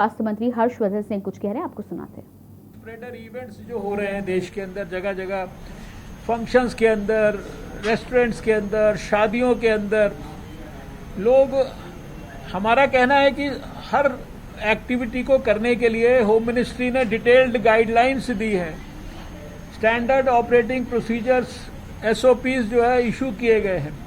स्वास्थ्य मंत्री हर्षवर्धन सिंह कुछ कह रहे हैं, आपको सुनाते हैं। स्प्रेडर इवेंट्स जो हो रहे हैं देश के अंदर, जगह जगह फंक्शंस के अंदर, रेस्टोरेंट्स के अंदर, शादियों के अंदर, लोग, हमारा कहना है कि हर एक्टिविटी को करने के लिए होम मिनिस्ट्री ने डिटेल्ड गाइडलाइंस दी हैं। स्टैंडर्ड ऑपरेटिंग प्रोसीजर्स SOPs जो है इशू किए गए हैं,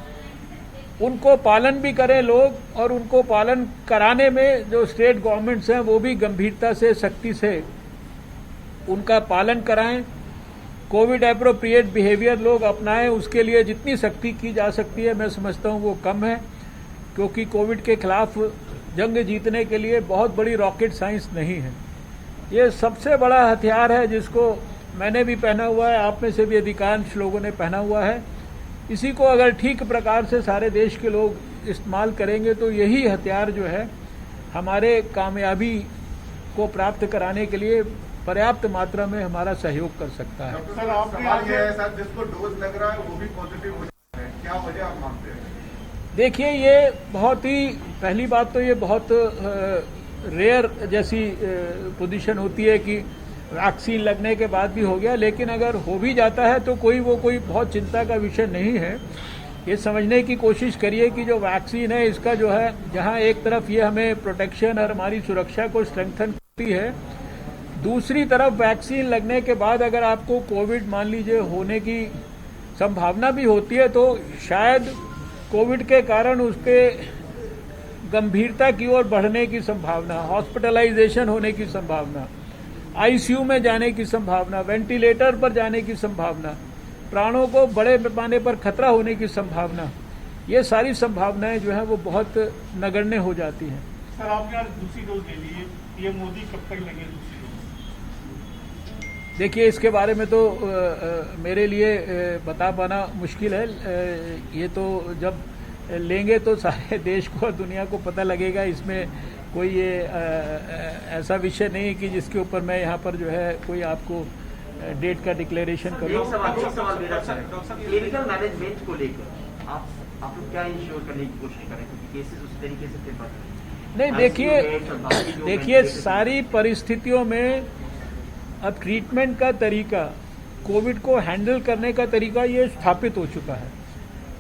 उनको पालन भी करें लोग, और उनको पालन कराने में जो स्टेट गवर्नमेंट्स हैं वो भी गंभीरता से, सख्ती से उनका पालन कराएं। कोविड एप्रोप्रिएट बिहेवियर लोग अपनाएं, उसके लिए जितनी सख्ती की जा सकती है मैं समझता हूं वो कम है, क्योंकि कोविड के खिलाफ जंग जीतने के लिए बहुत बड़ी रॉकेट साइंस नहीं है। ये सबसे बड़ा हथियार है जिसको मैंने भी पहना हुआ है, आप में से भी अधिकांश लोगों ने पहना हुआ है। इसी को अगर ठीक प्रकार से सारे देश के लोग इस्तेमाल करेंगे तो यही हथियार जो है हमारे कामयाबी को प्राप्त कराने के लिए पर्याप्त मात्रा में हमारा सहयोग कर सकता है। सर, आपके है सर, जिसको डोज लग रहा है वो भी पॉजिटिव हो जाता है, क्या वजह आप मानते हैं? देखिए, ये बहुत ही, पहली बात तो ये बहुत रेयर जैसी पोजीशन होती है कि वैक्सीन लगने के बाद भी हो गया, लेकिन अगर हो भी जाता है तो कोई बहुत चिंता का विषय नहीं है। ये समझने की कोशिश करिए कि जो वैक्सीन है इसका जो है, जहां एक तरफ ये हमें प्रोटेक्शन और हमारी सुरक्षा को स्ट्रेंथन करती है, दूसरी तरफ वैक्सीन लगने के बाद अगर आपको कोविड मान लीजिए होने की संभावना भी होती है तो शायद कोविड के कारण उसके गंभीरता की ओर बढ़ने की संभावना, हॉस्पिटलाइजेशन होने की संभावना, ICU में जाने की संभावना, वेंटिलेटर पर जाने की संभावना, प्राणों को बड़े पैमाने पर खतरा होने की संभावना, ये सारी संभावनाएं जो है वो बहुत नगण्य हो जाती हैं। सर, आपने आज दूसरी डोज ले ली है, पीएम मोदी कब तक लेंगे दूसरी डोज? देखिए, इसके बारे में तो मेरे लिए बता पाना मुश्किल है। ये तो जब लेंगे तो सारे देश को, दुनिया को पता लगेगा। इसमें कोई ये ऐसा विषय नहीं है कि जिसके ऊपर मैं यहाँ पर जो है कोई आपको डेट का डिक्लेरेशन करूँ। एक सवाल मेरा सर, क्लिनिकल मैनेजमेंट को लेकर आप लोग क्या इंश्योर करने की कोशिश करें, क्योंकि केसेस उस तरीके से फिर नहीं, देखिए सारी परिस्थितियों में अब ट्रीटमेंट का तरीका, कोविड को हैंडल करने का तरीका ये स्थापित हो चुका है,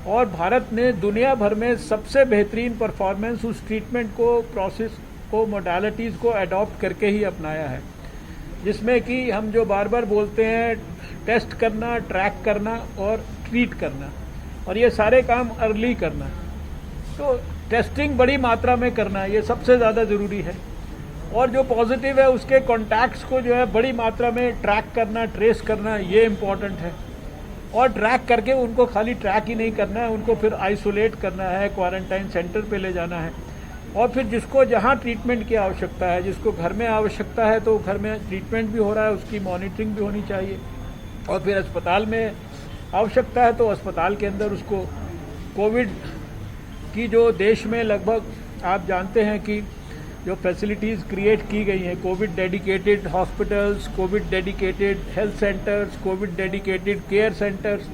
और भारत ने दुनिया भर में सबसे बेहतरीन परफॉर्मेंस उस ट्रीटमेंट को, प्रोसेस को, मोडालिटीज़ को अडॉप्ट करके ही अपनाया है, जिसमें कि हम जो बार बार बोलते हैं टेस्ट करना, ट्रैक करना और ट्रीट करना, और ये सारे काम अर्ली करना। तो टेस्टिंग बड़ी मात्रा में करना, ये सबसे ज़्यादा ज़रूरी है, और जो पॉजिटिव है उसके कॉन्टैक्ट्स को जो है बड़ी मात्रा में ट्रैक करना, ट्रेस करना, ये इम्पॉर्टेंट है। और ट्रैक करके उनको खाली ट्रैक ही नहीं करना है, उनको फिर आइसोलेट करना है, क्वारंटाइन सेंटर पे ले जाना है, और फिर जिसको जहां ट्रीटमेंट की आवश्यकता है, जिसको घर में आवश्यकता है तो घर में ट्रीटमेंट भी हो रहा है, उसकी मॉनिटरिंग भी होनी चाहिए, और फिर अस्पताल में आवश्यकता है तो अस्पताल के अंदर उसको कोविड की जो देश में लगभग आप जानते हैं कि जो फैसिलिटीज़ क्रिएट की गई हैं, Covid dedicated hospitals, Covid dedicated health centres, Covid dedicated care centres,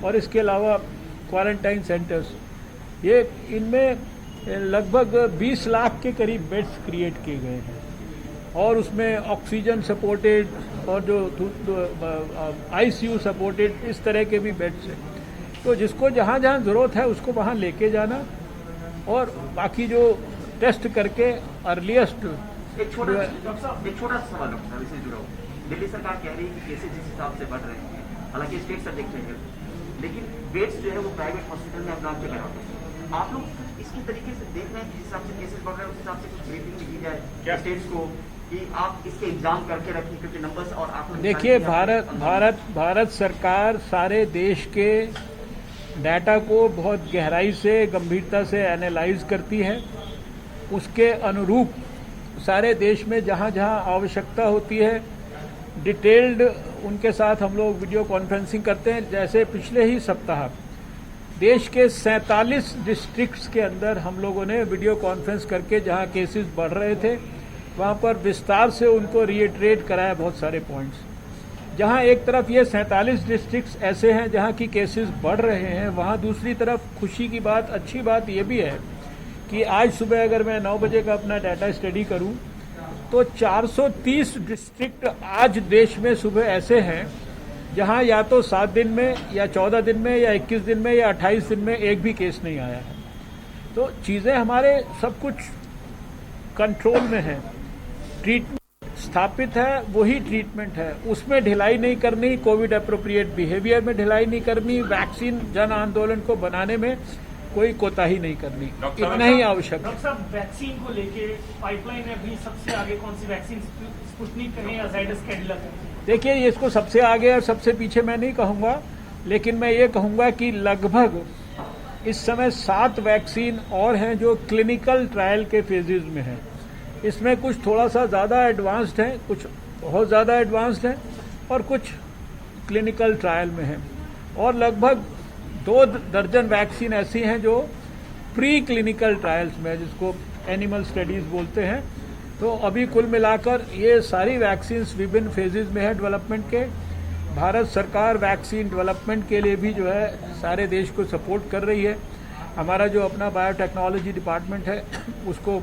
और इसके अलावा क्वारंटाइन सेंटर्स, ये इनमें लगभग 20 लाख के करीब बेड्स क्रिएट किए गए हैं, और उसमें ऑक्सीजन सपोर्टेड और जो ICU सपोर्टेड इस तरह के भी बेड्स हैं। तो जिसको जहाँ जहाँ ज़रूरत है उसको वहाँ लेके जाना, और बाकी जो टेस्ट करके अर्लीस्ट। एक छोटा सा सवाल डॉक्टर इससे जुड़ा हुआ, दिल्ली सरकार कह रही है कि केसेस जिस हिसाब से बढ़ रहे हैं, हालांकि स्टेट सब्जेक्ट है, लेकिन बेड्स जो है वो प्राइवेट हॉस्पिटल में अपना के कराते हैं। आप लोग इसकी तरीके से देख रहे हैं कि जिस हिसाब से केसेस बढ़ रहे हैं उस हिसाब से कुछ ब्रीफिंग की जाए स्टेट्स को कि आप इसके एग्जाम करके रखें, क्योंकि नंबर्स और आप देखिए, भारत सरकार सारे देश के डाटा को बहुत गहराई से, गंभीरता से एनालाइज करती है, उसके अनुरूप सारे देश में जहां जहां आवश्यकता होती है डिटेल्ड उनके साथ हम लोग वीडियो कॉन्फ्रेंसिंग करते हैं। जैसे पिछले ही सप्ताह देश के 47 डिस्ट्रिक्ट्स के अंदर हम लोगों ने वीडियो कॉन्फ्रेंस करके जहां केसेस बढ़ रहे थे वहां पर विस्तार से उनको रीइटरेट कराया बहुत सारे पॉइंट्स। जहां एक तरफ ये 47 डिस्ट्रिक्ट्स ऐसे हैं जहां की केसेस बढ़ रहे हैं, वहां दूसरी तरफ खुशी की बात, अच्छी बात ये भी है कि आज सुबह अगर मैं 9 बजे का अपना डाटा स्टडी करूं तो 430 डिस्ट्रिक्ट आज देश में सुबह ऐसे हैं जहां या तो 7 दिन में या 14 दिन में या 21 दिन में या 28 दिन में एक भी केस नहीं आया है। तो चीजें हमारे सब कुछ कंट्रोल में है। ट्रीटमेंट स्थापित है, वही ट्रीटमेंट है, उसमें ढिलाई नहीं करनी, कोविड अप्रोप्रिएट बिहेवियर में ढिलाई नहीं करनी, वैक्सीन जन आंदोलन को बनाने में कोई कोताही नहीं करनी, इतना ही आवश्यक है। डॉक्टर साहब, वैक्सीन को लेके पाइपलाइन में अभी सबसे आगे कौन सी वैक्सीन, स्पुतनिक कहें या जाइडस कैडिला कहें? देखिए, इसको सबसे आगे और सबसे पीछे मैं नहीं कहूंगा, लेकिन मैं ये कहूंगा कि लगभग इस समय 7 वैक्सीन और हैं जो क्लिनिकल ट्रायल के फेजेज में हैं। इसमें कुछ थोड़ा सा ज़्यादा एडवांस्ड हैं, कुछ बहुत ज़्यादा एडवांस्ड हैं और कुछ क्लिनिकल ट्रायल में हैं, और लगभग 2 दर्जन वैक्सीन ऐसी हैं जो प्री क्लिनिकल ट्रायल्स में, जिसको एनिमल स्टडीज बोलते हैं। तो अभी कुल मिलाकर ये सारी वैक्सीन विभिन्न फेजेज में है डेवलपमेंट के। भारत सरकार वैक्सीन डेवलपमेंट के लिए भी जो है सारे देश को सपोर्ट कर रही है। हमारा जो अपना बायोटेक्नोलॉजी डिपार्टमेंट है उसको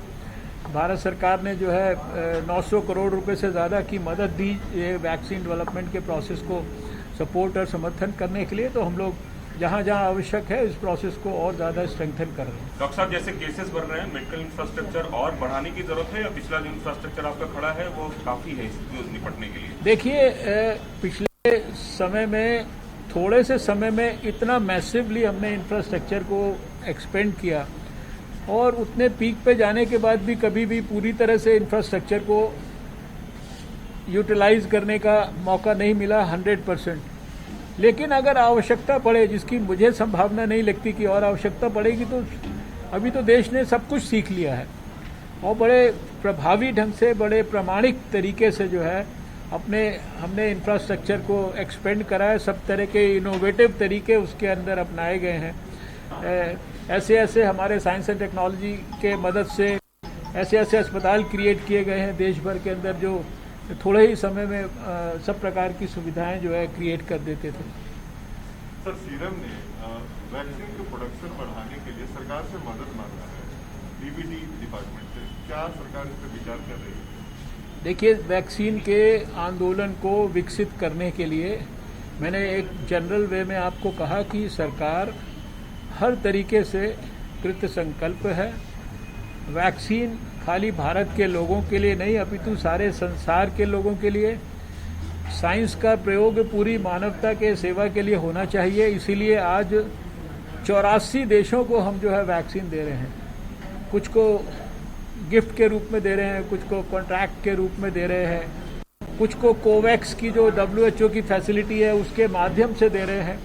भारत सरकार ने जो है 900 करोड़ रुपए से ज़्यादा की मदद दी ये वैक्सीन डेवलपमेंट के प्रोसेस को सपोर्ट और समर्थन करने के लिए। तो हम लोग जहाँ जहाँ आवश्यक है इस प्रोसेस को और ज़्यादा स्ट्रेंथन कर रहे हैं। डॉक्टर साहब, जैसे केसेस बढ़ रहे हैं, मेडिकल इंफ्रास्ट्रक्चर और बढ़ाने की जरूरत है या पिछला जो इंफ्रास्ट्रक्चर आपका खड़ा है वो काफ़ी है इससे निपटने के लिए? देखिए, पिछले समय में, थोड़े से समय में इतना मैसिवली हमने इंफ्रास्ट्रक्चर को एक्सपेंड किया और उतने पीक पे जाने के बाद भी कभी भी पूरी तरह से इंफ्रास्ट्रक्चर को यूटिलाइज करने का मौका नहीं मिला 100%। लेकिन अगर आवश्यकता पड़े, जिसकी मुझे संभावना नहीं लगती कि और आवश्यकता पड़ेगी, तो अभी तो देश ने सब कुछ सीख लिया है और बड़े प्रभावी ढंग से, बड़े प्रामाणिक तरीके से जो है हमने इंफ्रास्ट्रक्चर को एक्सपेंड करा है। सब तरह के इनोवेटिव तरीके उसके अंदर अपनाए गए हैं। ऐसे हमारे साइंस एंड टेक्नोलॉजी के मदद से ऐसे अस्पताल क्रिएट किए गए हैं देश भर के अंदर जो थोड़े ही समय में सब प्रकार की सुविधाएं जो है क्रिएट कर देते थे। सर, सीरम ने वैक्सीन के प्रोडक्शन बढ़ाने के लिए सरकार से मदद मांगा है, डीबीटी डिपार्टमेंट से। क्या सरकार इस पर विचार कर रही है? देखिए, वैक्सीन के आंदोलन को विकसित करने के लिए मैंने एक जनरल वे में आपको कहा कि सरकार हर तरीके से कृत संकल्प है। वैक्सीन खाली भारत के लोगों के लिए नहीं, अपितु सारे संसार के लोगों के लिए। साइंस का प्रयोग पूरी मानवता के सेवा के लिए होना चाहिए। इसीलिए आज 84 देशों को हम जो है वैक्सीन दे रहे हैं। कुछ को गिफ्ट के रूप में दे रहे हैं, कुछ को कॉन्ट्रैक्ट के रूप में दे रहे हैं, कुछ को कोवैक्स की जो WHO की फैसिलिटी है उसके माध्यम से दे रहे हैं।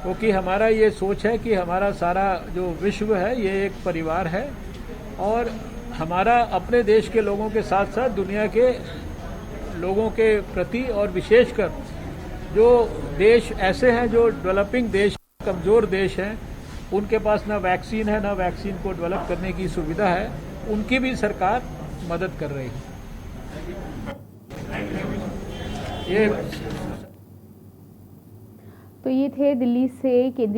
क्योंकि हमारा ये सोच है कि हमारा सारा जो विश्व है ये एक परिवार है और हमारा अपने देश के लोगों के साथ साथ दुनिया के लोगों के प्रति, और विशेषकर जो देश ऐसे हैं जो डेवलपिंग देश, कमज़ोर देश हैं, उनके पास ना वैक्सीन है, ना वैक्सीन को डेवलप करने की सुविधा है, उनकी भी सरकार मदद कर रही है। तो ये थे दिल्ली से केंद्रीय